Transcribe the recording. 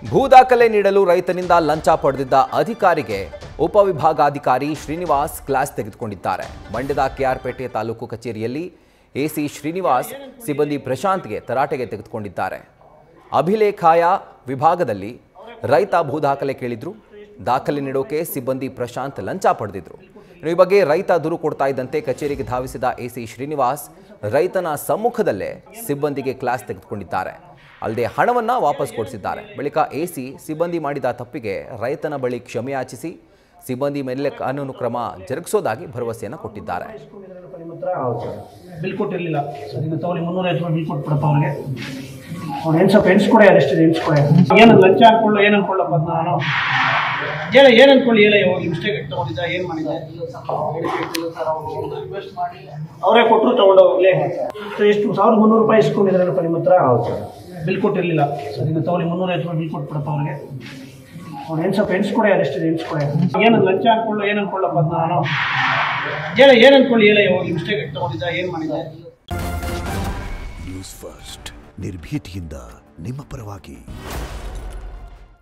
ಭೂ ದಾಖಲೆ ನೀಡಲು ರೈತನಿಂದ ಲಂಚ ಪಡೆದಿದ್ದ ಅಧಿಕಾರಿಗೆ ಉಪವಿಭಾಗಾಧಿಕಾರಿ ಶ್ರೀನಿವಾಸ್ ಕ್ಲಾಸ್ ತೆಗೆದುಕೊಂಡಿದ್ದಾರೆ. ಮಂಡ್ಯದ ಕೆಆರ್ಪೇಟೆ ತಾಲೂಕು ಕಚೇರಿಯಲ್ಲಿ ಎಸಿ ಶ್ರೀನಿವಾಸ್ ಸಿಬ್ಬಂದಿ ಪ್ರಶಾಂತ್ಗೆ ತರಾಟೆಗೆ ತೆಗೆದುಕೊಂಡಿದ್ದಾರೆ. ಅಭಿಲೇಖಾಯ ವಿಭಾಗದಲ್ಲಿ ರೈತ ಭೂ ದಾಖಲೆ ಕೇಳಿದ್ರು. ದಾಖಲೆ ನೀಡೋಕೆ ಸಿಬ್ಬಂದಿ ಪ್ರಶಾಂತ್ ಲಂಚ ಪಡೆದಿದ್ರು. ಈ ಬಗ್ಗೆ ರೈತ ದೂರು ಕೊಡ್ತಾ ಇದ್ದಂತೆ ಕಚೇರಿಗೆ ಧಾವಿಸಿದ ಎಸಿ ಶ್ರೀನಿವಾಸ್ ರೈತನ ಸಮ್ಮುಖದಲ್ಲೇ ಸಿಬ್ಬಂದಿಗೆ ಕ್ಲಾಸ್ ತೆಗೆದುಕೊಂಡಿದ್ದಾರೆ. ಅಲ್ಲದೆ ಹಣವನ್ನು ವಾಪಸ್ ಕೊಡಿಸಿದ್ದಾರೆ. ಬಳಿಕ ಎಸಿ ಸಿಬ್ಬಂದಿ ಮಾಡಿದ ತಪ್ಪಿಗೆ ರೈತನ ಬಳಿ ಕ್ಷಮೆಯಾಚಿಸಿ ಸಿಬ್ಬಂದಿ ಮೇಲೆ ಕಾನೂನು ಕ್ರಮ ಜರುಗಿಸೋದಾಗಿ ಭರವಸೆಯನ್ನು ಕೊಟ್ಟಿದ್ದಾರೆ. ಬಿಲ್ ಕೊಟ್ಟಿರಲಿಲ್ಲ ಸರ್, ಈಗ ತಗೊಳ್ಳಿ 350 ರೂಪಾಯಿ ಬಿಲ್ ಕೊಟ್ಬಿಡಪ್ಪ ಅವ್ರಿಗೆ. ಅವ್ನು ಏನು ಸ್ವಲ್ಪ ಎಣಿಸ್ಕೊಡೆ, ಅದೆಷ್ಟು ಎಣಿಸ್ಕೊಡೆ. ಏನು ಲಂಚ ಅನ್ಕೊಳ್ಳೋ, ಏನು ಅನ್ಕೊಳ್ಳಪ್ಪ ನಾನು ಹೇಳ, ಏನು ಅನ್ಕೊಳ್ಳಿ ಹೇಳ. ಹೋಗಿ ಮಿಸ್ಟೇಕ್ ತೊಗೊಂಡಿದ್ದ, ಏನು ಮಾಡಿದ್ದೆ ಅವರೇ ಕೊಟ್ಟರು ತೊಗೊಂಡೋಗ್ಲೇ. ಎಷ್ಟು 1300 ರೂಪಾಯಿ ಇಸ್ಕೊಂಡಿದ್ರಲ್ಲಪ್ಪ ನಿಮ್ಮ ಹತ್ರ? ಬಿಲ್ ಕೊಟ್ಟಿರಲಿಲ್ಲ ಸರ್, ಈಗ ತಗೊಳ್ಳಿ 350 ರೂಪಾಯಿ ಬಿಲ್ ಕೊಟ್ಬಿಡಪ್ಪ ಅವ್ರಿಗೆ. ಅವ್ನು ಏನು ಸ್ವಲ್ಪ ಎಣಿಸ್ಕೊಡೆ, ಅದೆಷ್ಟು ಎಣಿಸ್ಕೊಡೆ. ಏನು ಲಂಚ ಅನ್ಕೊಳ್ಳೋ, ಏನು ಅನ್ಕೊಳ್ಳಪ್ಪ ನಾನು ಹೇಳ, ಏನು ಅನ್ಕೊಳ್ಳಿ ಹೇಳ. ಹೋಗಿ ಮಿಸ್ಟೇಕ್ ತೊಗೊಂಡಿದ್ದ, ಏನು ಮಾಡಿದ್ದೆ. ನ್ಯೂಸ್ ಫಸ್ಟ್ ನಿರ್ಭೀತಿಯಿಂದ ನಿಮ್ಮ ಪರವಾಗಿ.